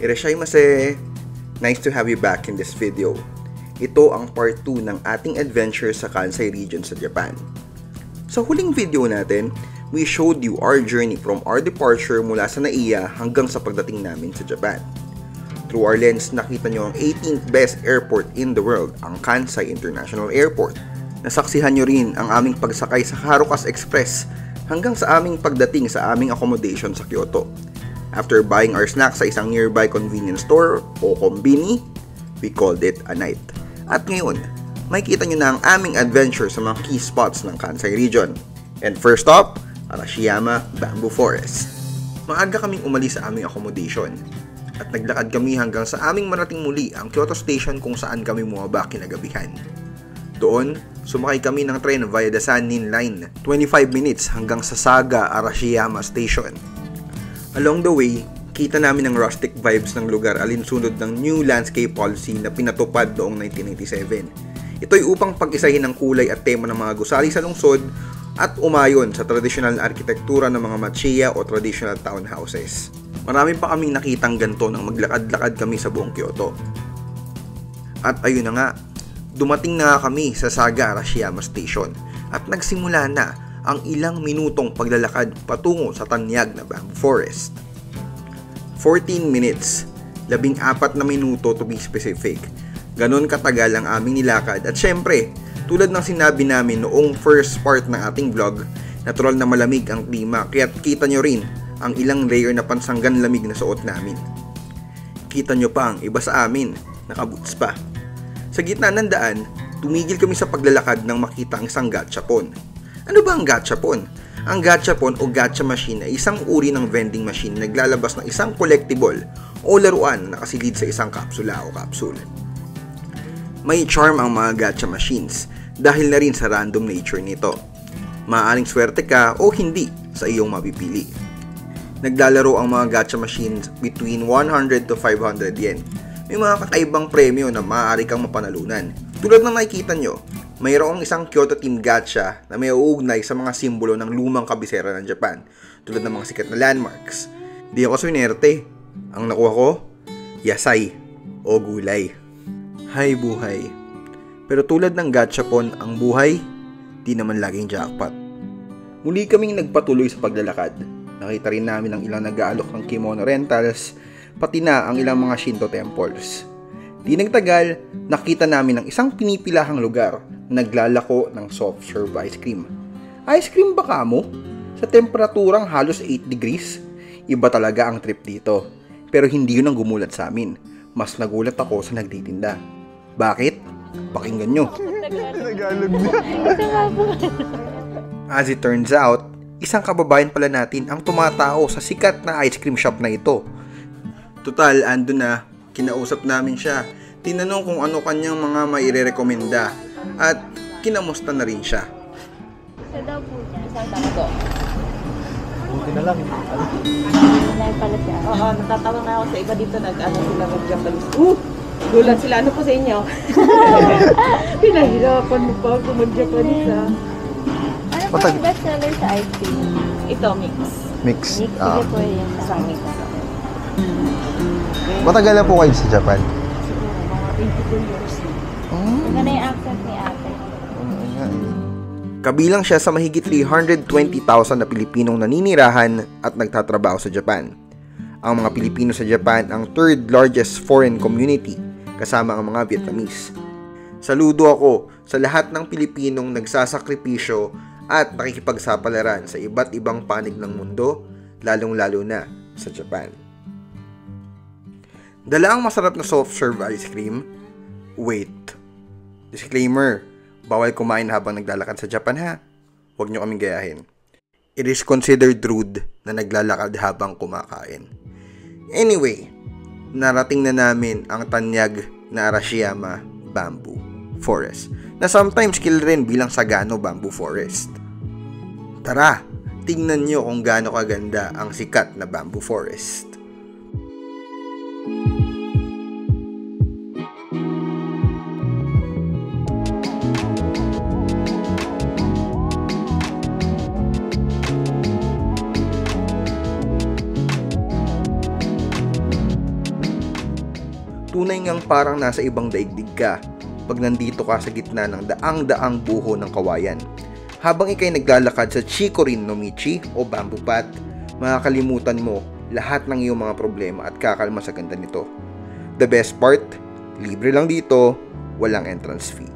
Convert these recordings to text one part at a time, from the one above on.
Irashaimase! Nice to have you back in this video. Ito ang part 2 ng ating adventure sa Kansai region sa Japan. Sa huling video natin, we showed you our journey from our departure mula sa Naiya hanggang sa pagdating namin sa Japan. Through our lens, nakita nyo ang 18th best airport in the world, ang Kansai International Airport. Nasaksihan nyo rin ang aming pagsakay sa Harukas Express hanggang sa aming pagdating sa aming accommodation sa Kyoto. After buying our snacks sa isang nearby convenience store o kombini, we called it a night. At ngayon, makikita nyo na ang aming adventure sa mga key spots ng Kansai region. And first up, Arashiyama Bamboo Forest. Maaga kaming umalis sa aming accommodation at naglakad kami hanggang sa aming marating muli ang Kyoto Station kung saan kami bumaba kinagabihan. Doon, sumakay kami ng tren via the Sannin Line, 25 minutes hanggang sa Saga Arashiyama Station. Along the way, kita namin ang rustic vibes ng lugar alinsunod ng new landscape policy na pinatupad noong 1987. Ito'y upang pag-isahin ang kulay at tema ng mga gusali sa lungsod at umayon sa traditional na arkitektura ng mga machiya o traditional townhouses. Marami pa kaming nakitang ganito nang maglakad-lakad kami sa buong Kyoto. At ayun na nga, dumating na kami sa Saga Arashiyama Station at nagsimula na ang ilang minutong paglalakad patungo sa tanyag na bamboo forest. 14 minutes, 14 na minuto to be specific. Ganon katagal ang aming nilakad at syempre, tulad ng sinabi namin noong first part ng ating vlog, natural na malamig ang klima kaya't kita nyo rin ang ilang layer na pansanggan lamig na suot namin. Kita nyo pa ang iba sa amin, nakaboots pa. Sa gitna ng daan, tumigil kami sa paglalakad nang makita ang isang gachapon. Ano ba ang gachapon? Ang gachapon o gacha machine ay isang uri ng vending machine na naglalabas ng isang collectible o laruan na nakasilid sa isang kapsula o capsule. May charm ang mga gacha machines dahil na rin sa random nature nito. Maaaring swerte ka o hindi sa iyong mapipili. Naglalaro ang mga gacha machines between 100 to 500 yen. May mga kakaibang premyo na maaari kang mapanalunan. Tulad ng nakikita nyo, mayroong isang Kyoto Team Gacha na may uugnay sa mga simbolo ng lumang kabisera ng Japan, tulad ng mga sikat na landmarks. Di ako swinerte. Ang nakuha ko, yasai o gulay. Hay buhay. Pero tulad ng gachapon, ang buhay, di naman laging jackpot. Muli kaming nagpatuloy sa paglalakad. Nakita rin namin ang ilang nag-aalok ng kimono rentals, pati na ang ilang mga Shinto temples. Di nagtagal, nakita namin ang isang pinipilahang lugar na naglalako ng soft serve ice cream. Ice cream ba kamo? Sa temperaturang halos 8 degrees? Iba talaga ang trip dito. Pero hindi yun ang gumulat sa amin. Mas nagulat ako sa nagtitinda. Bakit? Pakinggan nyo. Tagalog niya. As it turns out, isang kababayan pala natin ang tumatao sa sikat na ice cream shop na ito. Total, ando na, kinausap namin siya. Tinanong kung ano kanyang mga mairerekomenda at kinamusta na rin siya. Isa daw po niya, isang tango. Buti na lang. Online pala siya. Oo, natatawag na ako sa iba dito, nag-ano sila mag-Japanese. Gulat sila, ano po sa inyo? Pinahirapan mo pa ako mag-Japanese, ha? Ano po ang best seller sa ice cream? Ito, mix. Mix. Nick, sige po yun. Isang mix. Matagal na po kayo sa Japan? Siguro, mga 22 years na. Ito na yung accent ni ate. Kabilang siya sa mahigit 320,000 na Pilipinong naninirahan at nagtatrabaho sa Japan. Ang mga Pilipino sa Japan ang third largest foreign community kasama ang mga Vietnamese. Saludo ako sa lahat ng Pilipinong nagsasakripisyo at nakikipagsapalaran sa iba't ibang panig ng mundo, lalong-lalo na sa Japan. Dala ang masarap na soft serve ice cream? Wait. Disclaimer, bawal kumain habang naglalakad sa Japan ha. Huwag nyo kaming gayahin. It is considered rude na naglalakad habang kumakain. Anyway, narating na namin ang tanyag na Arashiyama Bamboo Forest na sometimes kilala rin bilang Sagano Bamboo Forest. Tara, tingnan nyo kung gaano kaganda ang sikat na bamboo forest. Tunay ngang parang nasa ibang daigdig ka pag nandito ka sa gitna ng daang-daang buho ng kawayan. Habang ikay naglalakad sa Chikorin no Michi o bamboo path, makakalimutan mo lahat ng iyong mga problema at kakalma sa ganda nito. The best part, libre lang dito, walang entrance fee.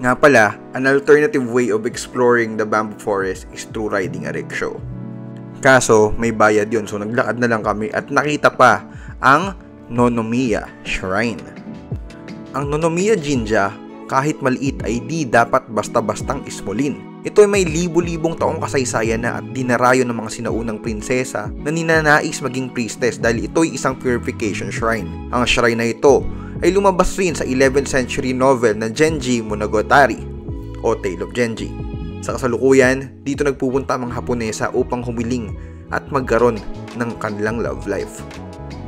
Nga pala, an alternative way of exploring the bamboo forest is through riding a rickshaw. Kaso, may bayad yon, so naglakad na lang kami at nakita pa ang Nonomiya Shrine. Ang Nonomiya Jinja, kahit maliit ay di dapat basta-bastang ismolin. Ito ay may libu-libong taong kasaysayan na at dinarayo ng mga sinaunang prinsesa na ninanais maging priestess dahil ito ay isang purification shrine. Ang shrine na ito ay lumabas rin sa 11th century novel na Genji Monogatari o Tale of Genji. Sa kasalukuyan, dito nagpupunta ang mga Haponesa upang humiling at magkaroon ng kanilang love life.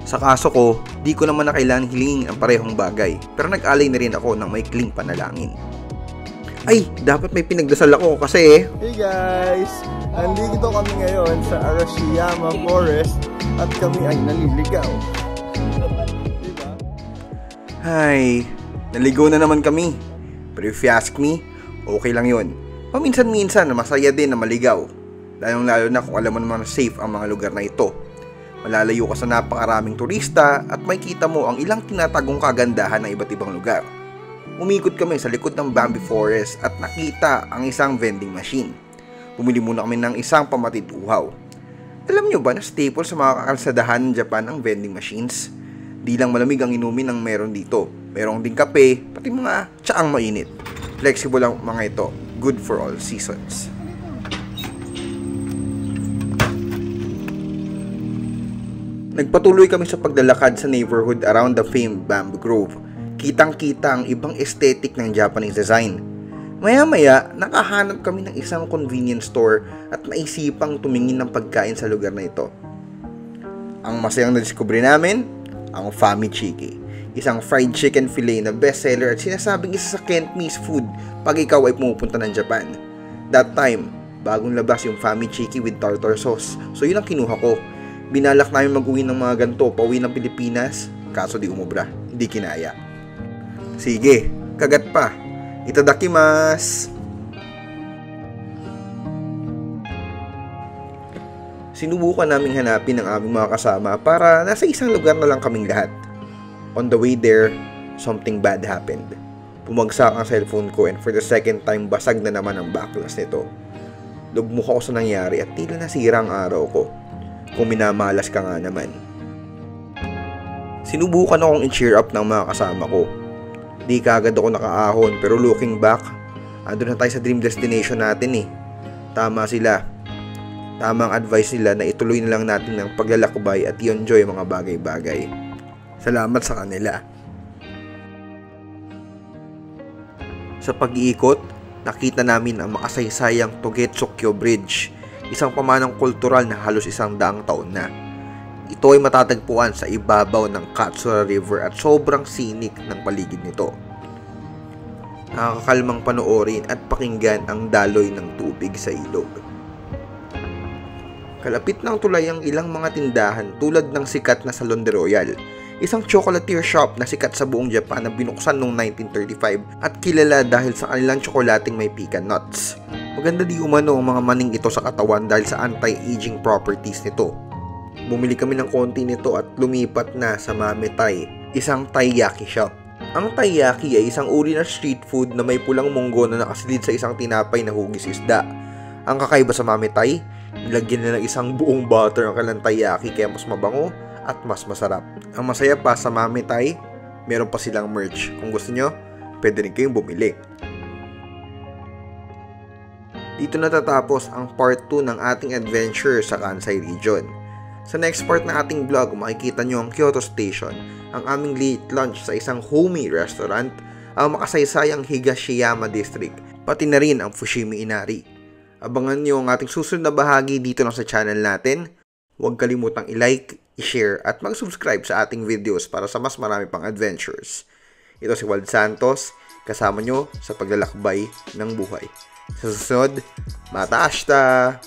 Sa kaso ko, di ko naman na kailangan hilingin ang parehong bagay, pero nag-alay na rin ako ng maikling panalangin. Ay, dapat may pinagdasal ako kasi Hey guys! Nandito kami ngayon sa Arashiyama Forest at kami ay naliligaw. Ay, naligaw na naman kami. Pero if you ask me, okay lang yun. Paminsan-minsan na masaya din na maligaw. Lalong-lalo na kung alam mo naman safe ang mga lugar na ito. Malalayo ka sa napakaraming turista at makikita mo ang ilang tinatagong kagandahan ng iba't ibang lugar. Umikot kami sa likod ng bamboo forest at nakita ang isang vending machine. Bumili muna kami ng isang pamatid uhaw. Alam nyo ba na staple sa mga kakalsadahan ng Japan ang vending machines? Di lang malamig ang inumin ang meron dito. Merong ding kape, pati mga tsaang mainit. Flexible ang mga ito. Good for all seasons. Nagpatuloy kami sa paglalakad sa neighborhood around the famed Bamboo Grove. Kitang-kita ang ibang aesthetic ng Japanese design. Maya-maya, nakahanap kami ng isang convenience store at naisipang tumingin ng pagkain sa lugar na ito. Ang masayang nadiskubre namin, ang Famichiki, isang fried chicken fillet na bestseller at sinasabing isa sa can't miss food pag ikaw ay pumupunta ng Japan. That time, bagong labas yung Famichiki with tartar sauce, so yun ang kinuha ko. Binalak namin mag-uwi ng mga ganito pauwi ng Pilipinas, kaso di umubra, hindi kinaya. Sige, kagat pa. Itadakimasu! Sinubukan naming hanapin ang aming mga kasama para nasa isang lugar na lang kaming lahat. On the way there, something bad happened. Bumagsak ang cellphone ko and for the second time basag na naman ang backglass nito. Lugmok ako sa nangyari at tila nasira ang araw ko. Kung minamalas ka nga naman. Sinubukan akong i-cheer up ng mga kasama ko. Di kaagad ako nakaahon pero looking back, andun na tayo sa dream destination natin eh. Tama sila. Tamang advice nila na ituloy na lang natin ng paglalakbay at i-enjoy mga bagay-bagay. Salamat sa kanila. Sa pag-iikot, nakita namin ang makasaysayang Togetsukyo Bridge, isang pamanang kultural na halos 100 taon na. Ito ay matatagpuan sa ibabaw ng Katsura River at sobrang sinik ng paligid nito. Nakakakalmang panoorin at pakinggan ang daloy ng tubig sa ilog. Kalapit ng tulay ang ilang mga tindahan tulad ng sikat na Salon de Royal, isang chocolatier shop na sikat sa buong Japan na binuksan noong 1935 at kilala dahil sa kanilang tsokolating may pecan nuts. Maganda di umano ang mga maning ito sa katawan dahil sa anti-aging properties nito. Bumili kami ng konti nito at lumipat na sa Mametay, isang taiyaki shop. Ang taiyaki ay isang uri ng street food na may pulang munggo na nakasilid sa isang tinapay na hugis isda. Ang kakaiba sa Mametay, nilagyan nila ng isang buong butter ang kanilang taiyaki kaya mas mabango at mas masarap. Ang masaya pa sa Mametay, meron pa silang merch. Kung gusto nyo, pwede rin kayong bumili. Dito natatapos ang part 2 ng ating adventure sa Kansai region. Sa next part ng ating vlog, makikita nyo ang Kyoto Station, ang aming late lunch sa isang homey restaurant, ang makasaysayang Higashiyama District, pati na rin ang Fushimi Inari. Abangan nyo ang ating susunod na bahagi dito lang sa channel natin. Huwag kalimutang i-like, i-share at mag-subscribe sa ating videos para sa mas marami pang adventures. Ito si Wald Santos, kasama nyo sa paglalakbay ng buhay. Sa susunod, mataashita!